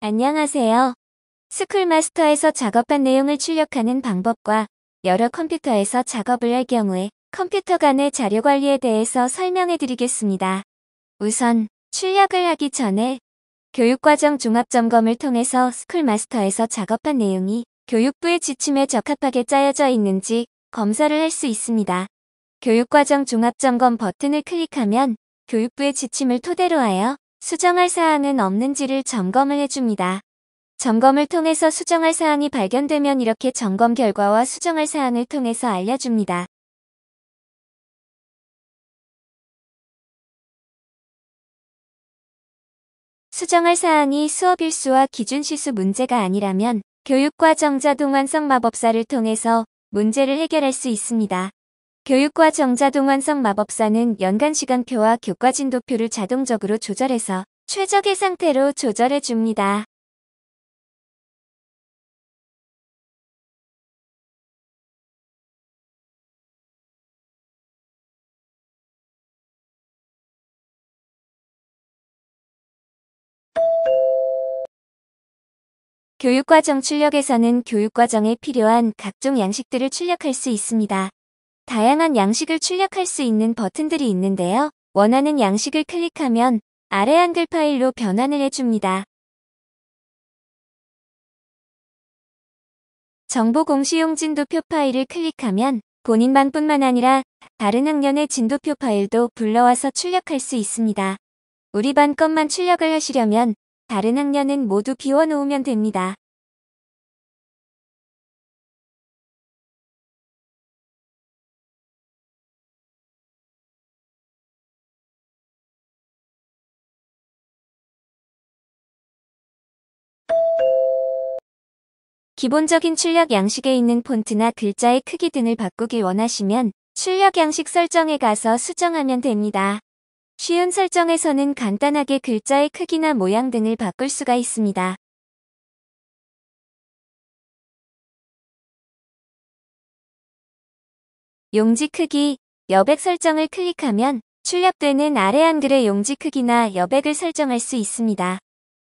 안녕하세요. 스쿨마스터에서 작업한 내용을 출력하는 방법과 여러 컴퓨터에서 작업을 할 경우에 컴퓨터 간의 자료 관리에 대해서 설명해 드리겠습니다. 우선 출력을 하기 전에 교육과정 종합점검을 통해서 스쿨마스터에서 작업한 내용이 교육부의 지침에 적합하게 짜여져 있는지 검사를 할 수 있습니다. 교육과정 종합점검 버튼을 클릭하면 교육부의 지침을 토대로 하여 수정할 사항은 없는지를 점검을 해줍니다. 점검을 통해서 수정할 사항이 발견되면 이렇게 점검 결과와 수정할 사항을 통해서 알려줍니다. 수정할 사항이 수업 일수와 기준 시수 문제가 아니라면 교육과정 자동 완성 마법사를 통해서 문제를 해결할 수 있습니다. 교육과정 자동 완성 마법사는 연간 시간표와 교과 진도표를 자동적으로 조절해서 최적의 상태로 조절해 줍니다. 교육과정 출력에서는 교육과정에 필요한 각종 양식들을 출력할 수 있습니다. 다양한 양식을 출력할 수 있는 버튼들이 있는데요. 원하는 양식을 클릭하면 아래 한글 파일로 변환을 해줍니다. 정보 공시용 진도표 파일을 클릭하면 본인만뿐만 아니라 다른 학년의 진도표 파일도 불러와서 출력할 수 있습니다. 우리 반 것만 출력을 하시려면 다른 학년은 모두 비워놓으면 됩니다. 기본적인 출력 양식에 있는 폰트나 글자의 크기 등을 바꾸길 원하시면 출력 양식 설정에 가서 수정하면 됩니다. 쉬운 설정에서는 간단하게 글자의 크기나 모양 등을 바꿀 수가 있습니다. 용지 크기, 여백 설정을 클릭하면 출력되는 아래 한글의 용지 크기나 여백을 설정할 수 있습니다.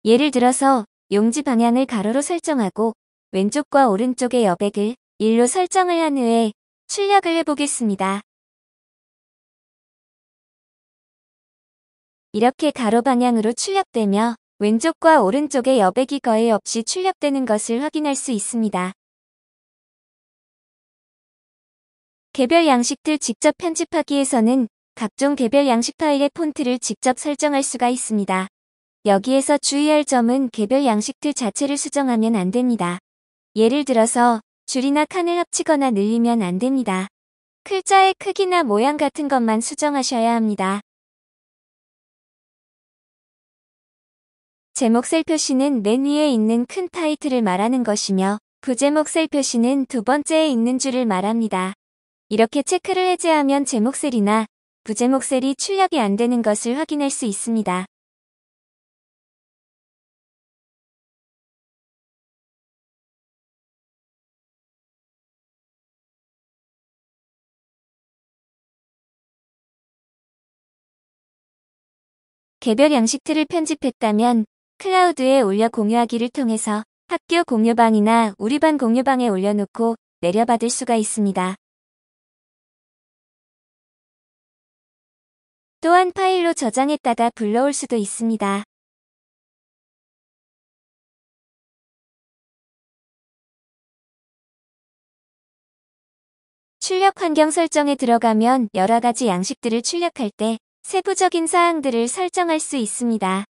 예를 들어서 용지 방향을 가로로 설정하고 왼쪽과 오른쪽의 여백을 1로 설정을 한 후에 출력을 해보겠습니다. 이렇게 가로 방향으로 출력되며 왼쪽과 오른쪽의 여백이 거의 없이 출력되는 것을 확인할 수 있습니다. 개별 양식들 직접 편집하기에서는 각종 개별 양식 파일의 폰트를 직접 설정할 수가 있습니다. 여기에서 주의할 점은 개별 양식들 자체를 수정하면 안 됩니다. 예를 들어서 줄이나 칸을 합치거나 늘리면 안 됩니다. 글자의 크기나 모양 같은 것만 수정하셔야 합니다. 제목 셀 표시는 맨 위에 있는 큰 타이틀을 말하는 것이며 부제목 셀 표시는 두 번째에 있는 줄을 말합니다. 이렇게 체크를 해제하면 제목 셀이나 부제목 셀이 출력이 안 되는 것을 확인할 수 있습니다. 개별 양식들을 편집했다면 클라우드에 올려 공유하기를 통해서 학교 공유방이나 우리 반 공유방에 올려놓고 내려받을 수가 있습니다. 또한 파일로 저장했다가 불러올 수도 있습니다. 출력 환경 설정에 들어가면 여러 가지 양식들을 출력할 때 세부적인 사항들을 설정할 수 있습니다.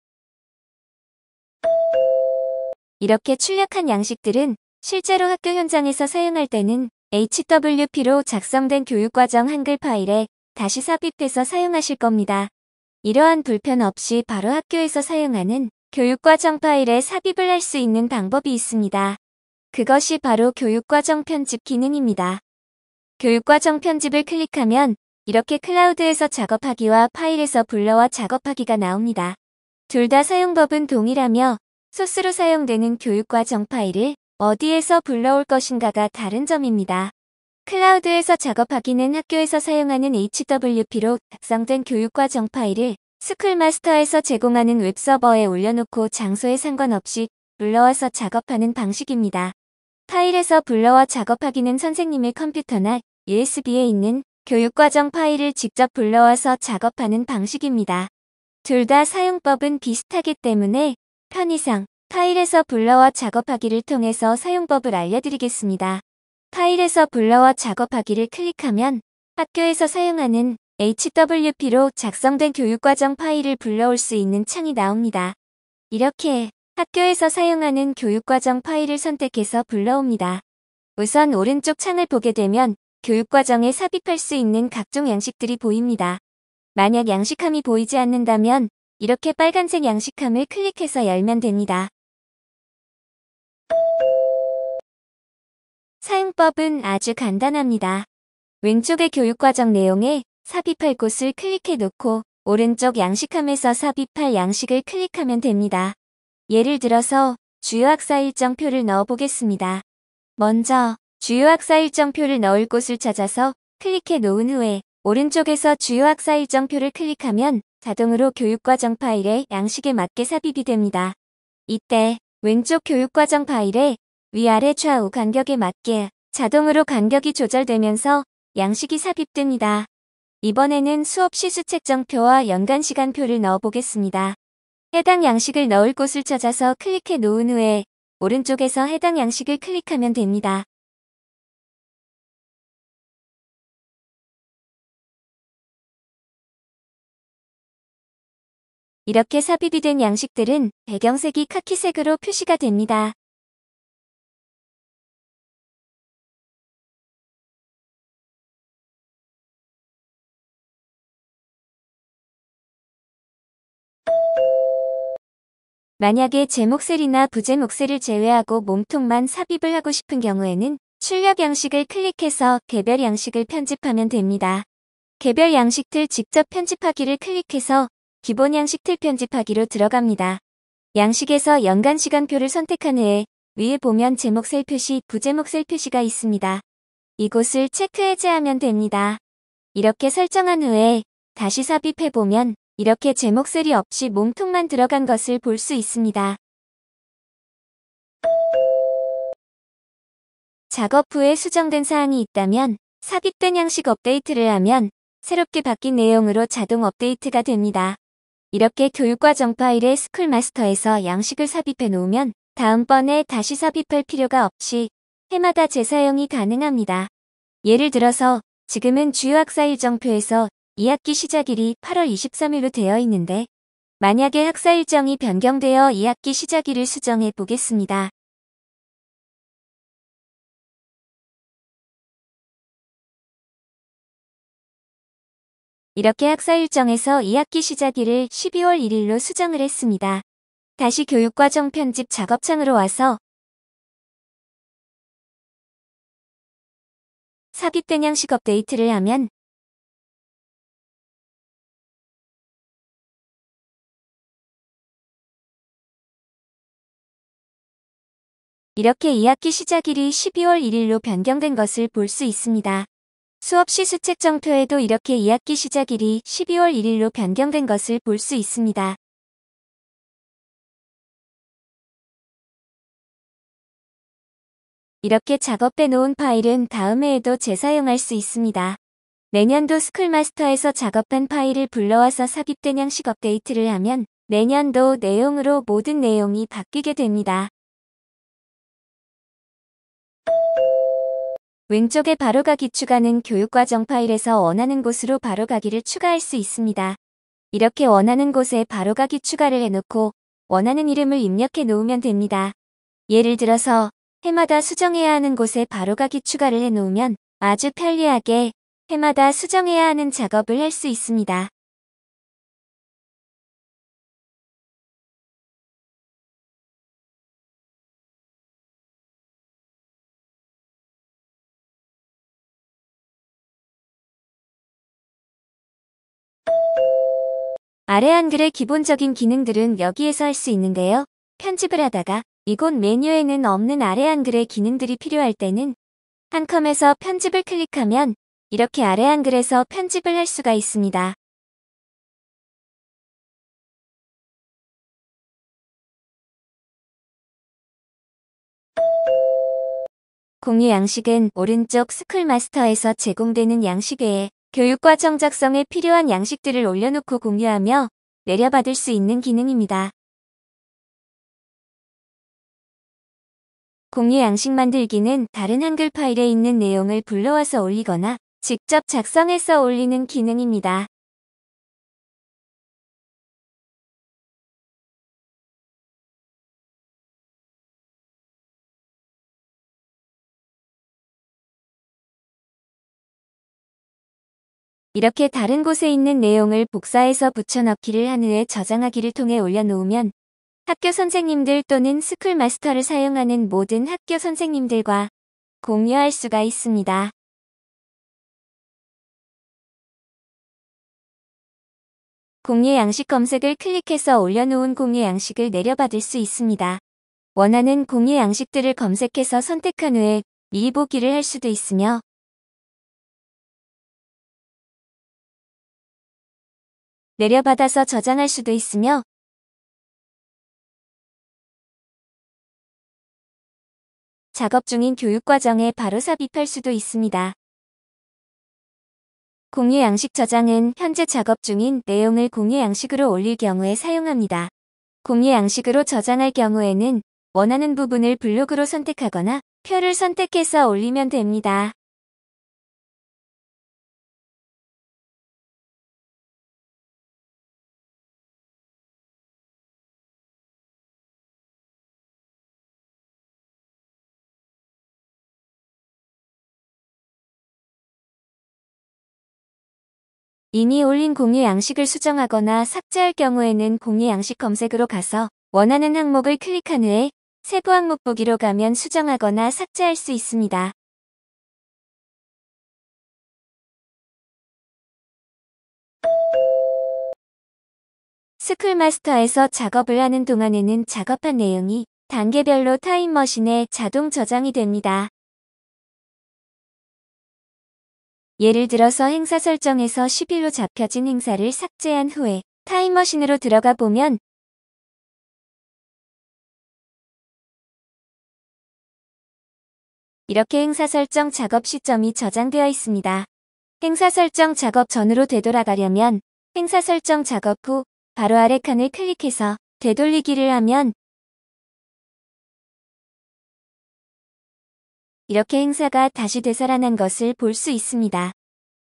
이렇게 출력한 양식들은 실제로 학교 현장에서 사용할 때는 HWP로 작성된 교육과정 한글 파일에 다시 삽입해서 사용하실 겁니다. 이러한 불편 없이 바로 학교에서 사용하는 교육과정 파일에 삽입을 할 수 있는 방법이 있습니다. 그것이 바로 교육과정 편집 기능입니다. 교육과정 편집을 클릭하면 이렇게 클라우드에서 작업하기와 파일에서 불러와 작업하기가 나옵니다. 둘 다 사용법은 동일하며 소스로 사용되는 교육과정 파일을 어디에서 불러올 것인가가 다른 점입니다. 클라우드에서 작업하기는 학교에서 사용하는 HWP로 작성된 교육과정 파일을 스쿨마스터에서 제공하는 웹서버에 올려놓고 장소에 상관없이 불러와서 작업하는 방식입니다. 파일에서 불러와 작업하기는 선생님의 컴퓨터나 USB에 있는 교육과정 파일을 직접 불러와서 작업하는 방식입니다. 둘 다 사용법은 비슷하기 때문에 편의상 파일에서 불러와 작업하기를 통해서 사용법을 알려드리겠습니다. 파일에서 불러와 작업하기를 클릭하면 학교에서 사용하는 HWP로 작성된 교육과정 파일을 불러올 수 있는 창이 나옵니다. 이렇게 학교에서 사용하는 교육과정 파일을 선택해서 불러옵니다. 우선 오른쪽 창을 보게 되면 교육과정에 삽입할 수 있는 각종 양식들이 보입니다. 만약 양식함이 보이지 않는다면 이렇게 빨간색 양식함을 클릭해서 열면 됩니다. 사용법은 아주 간단합니다. 왼쪽의 교육과정 내용에 삽입할 곳을 클릭해 놓고 오른쪽 양식함에서 삽입할 양식을 클릭하면 됩니다. 예를 들어서 주요 학사 일정표를 넣어 보겠습니다. 먼저 주요 학사 일정표를 넣을 곳을 찾아서 클릭해 놓은 후에 오른쪽에서 주요 학사 일정표를 클릭하면 자동으로 교육과정 파일에 양식에 맞게 삽입이 됩니다. 이때 왼쪽 교육과정 파일에 위아래 좌우 간격에 맞게 자동으로 간격이 조절되면서 양식이 삽입됩니다. 이번에는 수업 시수 책정표와 연간 시간표를 넣어 보겠습니다. 해당 양식을 넣을 곳을 찾아서 클릭해 놓은 후에 오른쪽에서 해당 양식을 클릭하면 됩니다. 이렇게 삽입이 된 양식들은 배경색이 카키색으로 표시가 됩니다. 만약에 제목 셀이나 부제목 셀을 제외하고 몸통만 삽입을 하고 싶은 경우에는 출력 양식을 클릭해서 개별 양식을 편집하면 됩니다. 개별 양식틀 직접 편집하기를 클릭해서 기본 양식틀 편집하기로 들어갑니다. 양식에서 연간 시간표를 선택한 후에 위에 보면 제목 셀 표시, 부제목 셀 표시가 있습니다. 이곳을 체크 해제하면 됩니다. 이렇게 설정한 후에 다시 삽입해보면 이렇게 제목 셀이 없이 몸통만 들어간 것을 볼 수 있습니다. 작업 후에 수정된 사항이 있다면 삽입된 양식 업데이트를 하면 새롭게 바뀐 내용으로 자동 업데이트가 됩니다. 이렇게 교육과정 파일에 스쿨마스터에서 양식을 삽입해 놓으면 다음번에 다시 삽입할 필요가 없이 해마다 재사용이 가능합니다. 예를 들어서 지금은 주요 학사 일정표에서 2학기 시작일이 8월 23일로 되어 있는데 만약에 학사 일정이 변경되어 2학기 시작일을 수정해 보겠습니다. 이렇게 학사 일정에서 2학기 시작일을 12월 1일로 수정을 했습니다. 다시 교육과정 편집 작업창으로 와서 삽입된 양식 업데이트를 하면 이렇게 2학기 시작일이 12월 1일로 변경된 것을 볼 수 있습니다. 수업 시수 책정표에도 이렇게 2학기 시작일이 12월 1일로 변경된 것을 볼 수 있습니다. 이렇게 작업해 놓은 파일은 다음 해에도 재사용할 수 있습니다. 내년도 스쿨마스터에서 작업한 파일을 불러와서 삽입된 양식 업데이트를 하면 내년도 내용으로 모든 내용이 바뀌게 됩니다. 왼쪽에 바로가기 추가는 교육과정 파일에서 원하는 곳으로 바로가기를 추가할 수 있습니다. 이렇게 원하는 곳에 바로가기 추가를 해놓고 원하는 이름을 입력해 놓으면 됩니다. 예를 들어서 해마다 수정해야 하는 곳에 바로가기 추가를 해놓으면 아주 편리하게 해마다 수정해야 하는 작업을 할 수 있습니다. 아래 한글의 기본적인 기능들은 여기에서 할 수 있는데요. 편집을 하다가 이곳 메뉴에는 없는 아래 한글의 기능들이 필요할 때는 한컴에서 편집을 클릭하면 이렇게 아래 한글에서 편집을 할 수가 있습니다. 공유 양식은 오른쪽 스쿨마스터에서 제공되는 양식 외에 교육과정 작성에 필요한 양식들을 올려놓고 공유하며 내려받을 수 있는 기능입니다. 공유 양식 만들기는 다른 한글 파일에 있는 내용을 불러와서 올리거나 직접 작성해서 올리는 기능입니다. 이렇게 다른 곳에 있는 내용을 복사해서 붙여넣기를 한 후에 저장하기를 통해 올려놓으면 학교 선생님들 또는 스쿨마스터를 사용하는 모든 학교 선생님들과 공유할 수가 있습니다. 공유 양식 검색을 클릭해서 올려놓은 공유 양식을 내려받을 수 있습니다. 원하는 공유 양식들을 검색해서 선택한 후에 미리 보기를 할 수도 있으며 내려받아서 저장할 수도 있으며 작업 중인 교육과정에 바로 삽입할 수도 있습니다. 공유 양식 저장은 현재 작업 중인 내용을 공유 양식으로 올릴 경우에 사용합니다. 공유 양식으로 저장할 경우에는 원하는 부분을 블록으로 선택하거나 표를 선택해서 올리면 됩니다. 이미 올린 공유 양식을 수정하거나 삭제할 경우에는 공유 양식 검색으로 가서 원하는 항목을 클릭한 후에 세부 항목 보기로 가면 수정하거나 삭제할 수 있습니다. 스쿨마스터에서 작업을 하는 동안에는 작업한 내용이 단계별로 타임머신에 자동 저장이 됩니다. 예를 들어서 행사 설정에서 10일로 잡혀진 행사를 삭제한 후에 타임머신으로 들어가 보면 이렇게 행사 설정 작업 시점이 저장되어 있습니다. 행사 설정 작업 전으로 되돌아가려면 행사 설정 작업 후 바로 아래 칸을 클릭해서 되돌리기를 하면 이렇게 행사가 다시 되살아난 것을 볼 수 있습니다.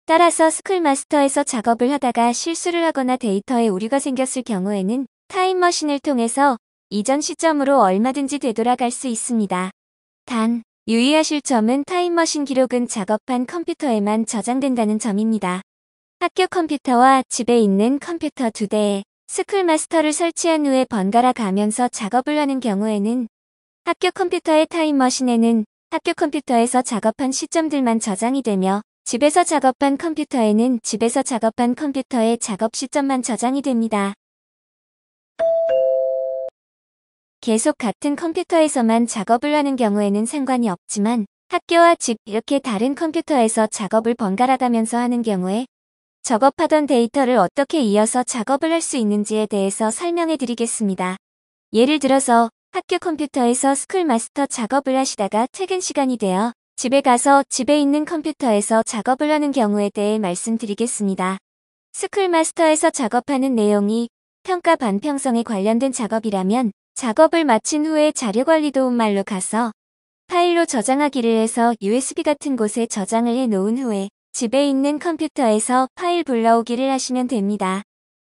따라서 스쿨마스터에서 작업을 하다가 실수를 하거나 데이터에 오류가 생겼을 경우에는 타임머신을 통해서 이전 시점으로 얼마든지 되돌아갈 수 있습니다. 단, 유의하실 점은 타임머신 기록은 작업한 컴퓨터에만 저장된다는 점입니다. 학교 컴퓨터와 집에 있는 컴퓨터 2대에 스쿨마스터를 설치한 후에 번갈아 가면서 작업을 하는 경우에는 학교 컴퓨터의 타임머신에는 학교 컴퓨터에서 작업한 시점들만 저장이 되며 집에서 작업한 컴퓨터에는 집에서 작업한 컴퓨터의 작업 시점만 저장이 됩니다. 계속 같은 컴퓨터에서만 작업을 하는 경우에는 상관이 없지만 학교와 집 이렇게 다른 컴퓨터에서 작업을 번갈아 가면서 하는 경우에 작업하던 데이터를 어떻게 이어서 작업을 할 수 있는지에 대해서 설명해 드리겠습니다. 예를 들어서 학교 컴퓨터에서 스쿨마스터 작업을 하시다가 퇴근 시간이 되어 집에 가서 집에 있는 컴퓨터에서 작업을 하는 경우에 대해 말씀드리겠습니다. 스쿨마스터에서 작업하는 내용이 평가 반평성에 관련된 작업이라면 작업을 마친 후에 자료관리 도움말로 가서 파일로 저장하기를 해서 USB 같은 곳에 저장을 해 놓은 후에 집에 있는 컴퓨터에서 파일 불러오기를 하시면 됩니다.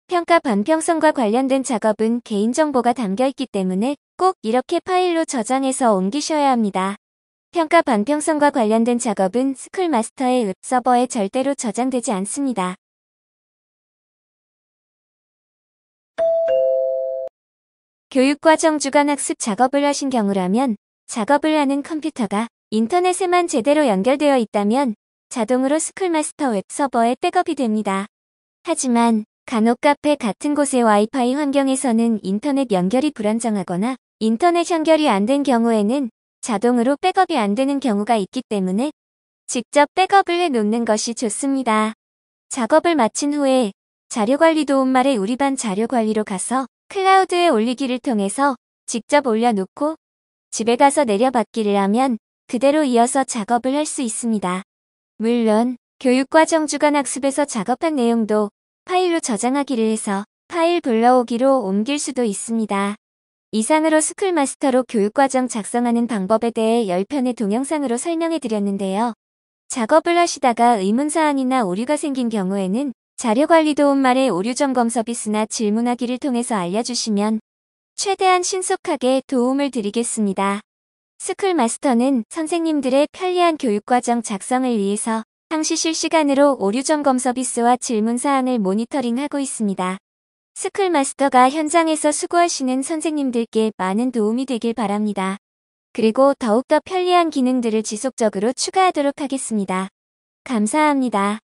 평가 반평성과 관련된 작업은 개인정보가 담겨있기 때문에 꼭 이렇게 파일로 저장해서 옮기셔야 합니다. 평가 반평성과 관련된 작업은 스쿨마스터의 웹 서버에 절대로 저장되지 않습니다. 교육과정 주간 학습 작업을 하신 경우라면 작업을 하는 컴퓨터가 인터넷에만 제대로 연결되어 있다면 자동으로 스쿨마스터 웹 서버에 백업이 됩니다. 하지만 간혹 카페 같은 곳의 와이파이 환경에서는 인터넷 연결이 불안정하거나 인터넷 연결이 안 된 경우에는 자동으로 백업이 안 되는 경우가 있기 때문에 직접 백업을 해 놓는 것이 좋습니다. 작업을 마친 후에 자료관리 도움말의 우리반 자료관리로 가서 클라우드에 올리기를 통해서 직접 올려놓고 집에 가서 내려받기를 하면 그대로 이어서 작업을 할 수 있습니다. 물론 교육과정 주간 학습에서 작업한 내용도 파일로 저장하기를 해서 파일 불러오기로 옮길 수도 있습니다. 이상으로 스쿨마스터로 교육과정 작성하는 방법에 대해 10편의 동영상으로 설명해 드렸는데요. 작업을 하시다가 의문사항이나 오류가 생긴 경우에는 자료관리 도움말의 오류점검 서비스나 질문하기를 통해서 알려주시면 최대한 신속하게 도움을 드리겠습니다. 스쿨마스터는 선생님들의 편리한 교육과정 작성을 위해서 항시 실시간으로 오류점검 서비스와 질문사항을 모니터링하고 있습니다. 스쿨마스터가 현장에서 수고하시는 선생님들께 많은 도움이 되길 바랍니다. 그리고 더욱더 편리한 기능들을 지속적으로 추가하도록 하겠습니다. 감사합니다.